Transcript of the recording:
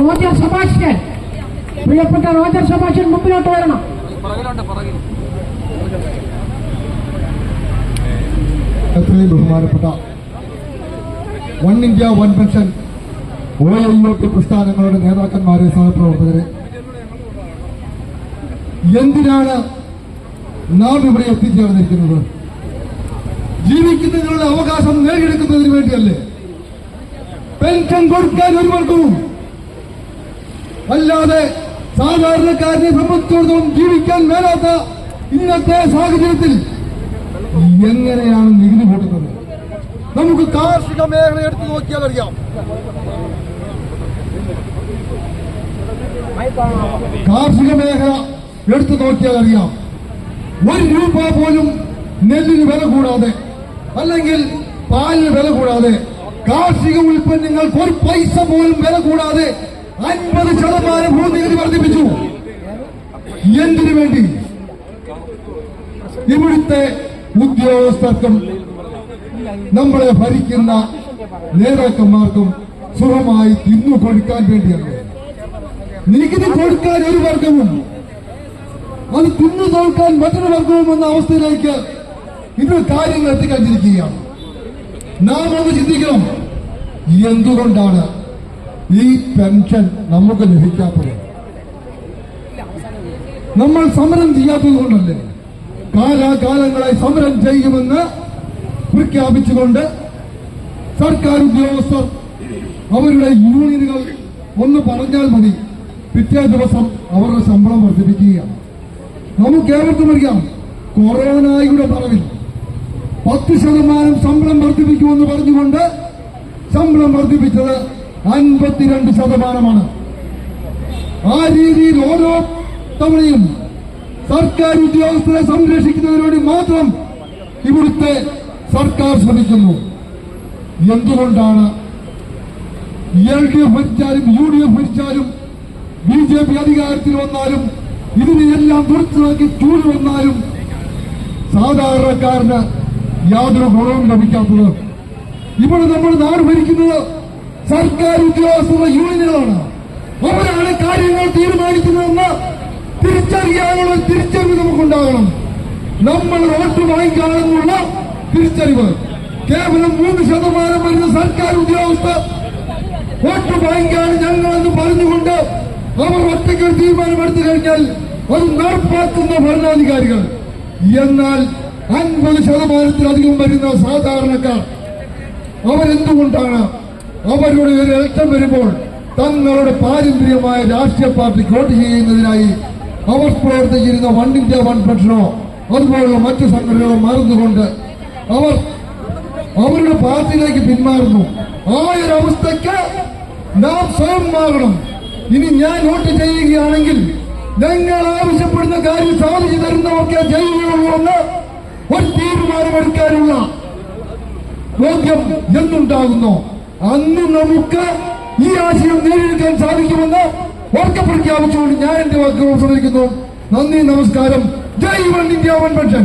Roger Sebastian, പ്രിയപ്പെട്ട Roger Sebastian മുമ്പിലോട്ട് വരണം. എത്രയും ബഹുമാനപ്പെട്ട one India one pension OIOT പ്രസ്ഥാനങ്ങളുടെ നേതാക്കന്മാരെ, സഹപ്രവർത്തകരെ, എന്തിനാണ് നാം ഇവിടെ എത്തിച്ചേർന്നിരിക്കുന്നത്? ജീവിക്കുന്നതിനുള്ള അവകാശം നേടിയെടുക്കുന്നതിന് വേണ്ടിയല്ലേ? പെൻഷൻ കൊടുക്കാൻ ഒരു വർഗവും അല്ലാതെ സാധാരണക്കാരനെ സംബന്ധിച്ചിടത്തോളം ജീവിക്കാൻ മേലാത്ത ഇന്നത്തെ സാഹചര്യത്തിൽ എങ്ങനെയാണ് നികുതി കൂട്ടുന്നത്? നമുക്ക് കാർഷിക മേഖല എടുത്തു നോക്കിയാൽ അറിയാം. കാർഷിക മേഖല എടുത്തു നോക്കിയാൽ അറിയാം, 1 രൂപ പോലും നെല്ലിന് വില കൂടാതെ, അല്ലെങ്കിൽ പാലിന് വില കൂടാതെ, കാർഷിക ഉൽപ്പന്നങ്ങൾക്ക് 1 പൈസ പോലും വില കൂടാതെ 50% ഭൂനികുതി വർദ്ധിപ്പിച്ചു. എന്തിനു വേണ്ടി? ഇവിടുത്തെ ഉദ്യോഗസ്ഥർക്കും നമ്മളെ ഭരിക്കുന്ന നേതാക്കന്മാർക്കും സുഖമായി തിന്നു കൊടുക്കാൻ വേണ്ടിയാണ്. നികുതി കൊടുക്കാൻ ഒരു വർഗവും അത് തിന്നു തോൽക്കാൻ മറ്റൊരു വർഗവും എന്ന അവസ്ഥയിലേക്ക് ഇത് കാര്യങ്ങൾ എത്തിക്കഴിഞ്ഞിരിക്കുകയാണ്. നാം അത് ചിന്തിക്കണം. എന്തുകൊണ്ടാണ് ഈ പെൻഷൻ നമുക്ക് ലഭിക്കാത്തത്? നമ്മൾ സമരം ചെയ്യാത്തത് കൊണ്ടല്ലേ? കാലാകാലങ്ങളായി സമരം ചെയ്യുമെന്ന് പ്രഖ്യാപിച്ചുകൊണ്ട് സർക്കാർ ഉദ്യോഗസ്ഥർ അവരുടെ യൂണിയനുകൾ ഒന്ന് പറഞ്ഞാൽ മതി, പിറ്റേ ദിവസം അവരുടെ ശമ്പളം വർദ്ധിപ്പിക്കുകയാണ്. നമുക്ക് ഏവർക്കും അറിയാം, കൊറോണയുടെ പറവിൽ 10% ശമ്പളം വർദ്ധിപ്പിക്കുമെന്ന് പറഞ്ഞുകൊണ്ട് ശമ്പളം വർദ്ധിപ്പിച്ചത് 52%. ആ രീതിയിൽ ഓരോ തവണയും സർക്കാർ ഉദ്യോഗസ്ഥരെ സംരക്ഷിക്കുന്നതിന് വേണ്ടി മാത്രം ഇവിടുത്തെ സർക്കാർ ശ്രമിക്കുന്നു. എന്തുകൊണ്ടാണ് LDF ഭരിച്ചാലും UDF ഭരിച്ചാലും BJP അധികാരത്തിൽ വന്നാലും ഇതിനെയെല്ലാം തുടർച്ചയാക്കി ചൂട് വന്നാലും സാധാരണക്കാരന് യാതൊരു ഗുണവും ലഭിക്കാത്തത്? ഇവിടെ നമ്മൾ നാട് ഭരിക്കുന്നത് സർക്കാർ ഉദ്യോഗസ്ഥരുടെ യൂണിയനുകളാണ്. അവരാണ് കാര്യങ്ങൾ തീരുമാനിക്കുന്നതെന്ന് തിരിച്ചറിയാനുള്ള തിരിച്ചറിവ് നമുക്കുണ്ടാകണം. നമ്മൾ വോട്ട് വാങ്ങിക്കാണെന്നുള്ള തിരിച്ചറിവ്. കേവലം 3% വരുന്ന സർക്കാർ ഉദ്യോഗസ്ഥർ വോട്ട് വാങ്ങിക്കാണ് ഞങ്ങളെന്ന് പറഞ്ഞുകൊണ്ട് അവർ ഒറ്റയ്ക്ക് തീരുമാനമെടുത്തു കഴിഞ്ഞാൽ അത് നടപ്പാക്കുന്ന ഭരണാധികാരികൾ. എന്നാൽ 50%-ലധികം വരുന്ന സാധാരണക്കാർ അവരെന്തുകൊണ്ടാണ് അവരുടെ ഒരു ഇലക്ഷൻ വരുമ്പോൾ തങ്ങളുടെ പാരമ്പര്യമായ രാഷ്ട്രീയ പാർട്ടിക്ക് വോട്ട് ചെയ്യുന്നതിനായി അവർ പ്രവർത്തിച്ചിരുന്ന വൺ ഇന്ത്യ വൺ പെൻഷനോ അതുപോലുള്ള മറ്റു സംഘടനകളോ മറന്നുകൊണ്ട് അവർ അവരുടെ പാർട്ടിയിലേക്ക് പിന്മാറുന്നു? ആ ഒരു അവസ്ഥയ്ക്ക് നാം സ്വയം മാറണം. ഇനി ഞാൻ വോട്ട് ചെയ്യുകയാണെങ്കിൽ ഞങ്ങൾ ആവശ്യപ്പെടുന്ന കാര്യം സാധിച്ചു തരുന്നവർക്ക് ചെയ്യുകയുള്ളൂ എന്ന് ഒരു തീരുമാനമെടുക്കാനുള്ള ബോധ്യം എന്നുണ്ടാകുന്നു, അന്ന് നമുക്ക് ഈ ആശയം നേടിയെടുക്കാൻ സാധിക്കുമെന്ന് ഉറക്കെ പ്രഖ്യാപിച്ചുകൊണ്ട് ഞാൻ എന്റെ വാക്കുകൾ ശ്രമിക്കുന്നു. നന്ദി, നമസ്കാരം. ജയ് വൺ ഇന്ത്യ വൺ പെൻഷൻ.